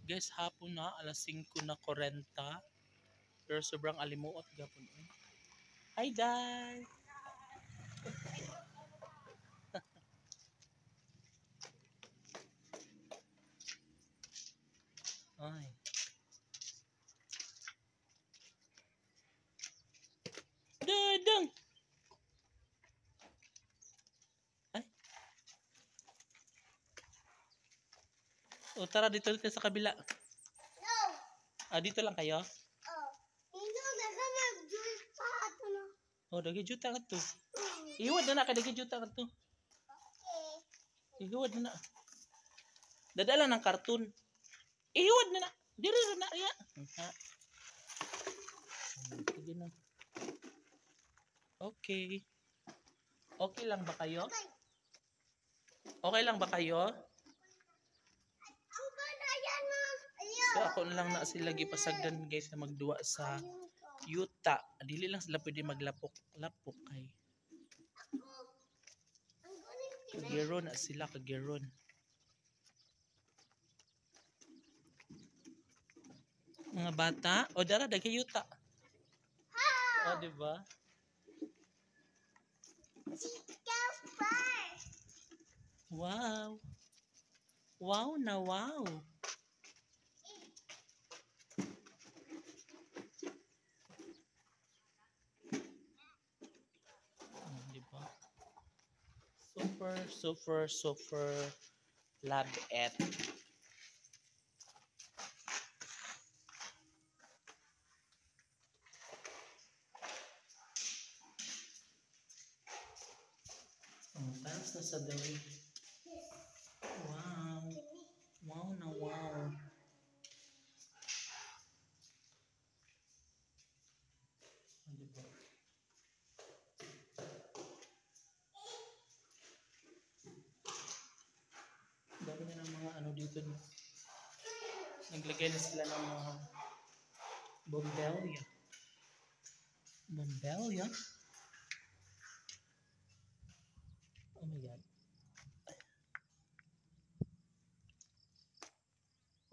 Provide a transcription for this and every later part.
Guys, hapon na, alas 5:40. Pero sobrang alimuot gapon. Hi, Day! Ay. Dudong! Ay. O, tara, dito sa kabila. No. Ah, dito lang kayo? Oh. Ino na ka magjuta ato no. Oh, dagi juta ka to. Iwad na na, dagi juta ka to. Okay. Iwad na na. Dadala ng karton. Iwad na na. Diri na ya. Ha. Sige na. Okay. Okay lang ba kayo? Okay lang ba kayo? Ang kanayan mo. Ayaw. So ako na lang na sila gipasagdan guys na magduwa sa yuta. Dili lang sila pwede maglapok-lapok kay. Kageron na sila, kageron. Mga bata, o dara dagay yuta. O di ba? Wow. Wow na wow. Di ba? Super, super, super love it. Taas na sa dawig. Wow. Wow na wow. Di ba? Dami na ng mga ano dito. Naglagay na sila ng mga bombelia. Bombelia? Oh my God.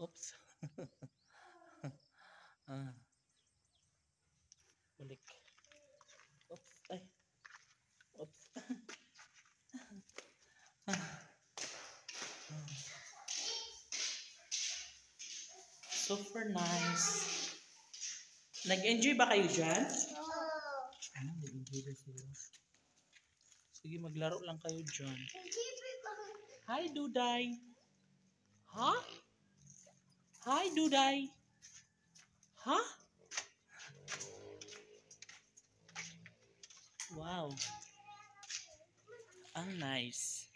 Oops. Ah. Balik. Oops. Ay. Oops. Super nice. Nag-enjoy ba kayo dyan? Oh. Nag-enjoy ba sila? Sige, maglaro lang kayo dyan. Hi, Duday. Ha? Hi, Duday. Ha? Wow. Ang nice.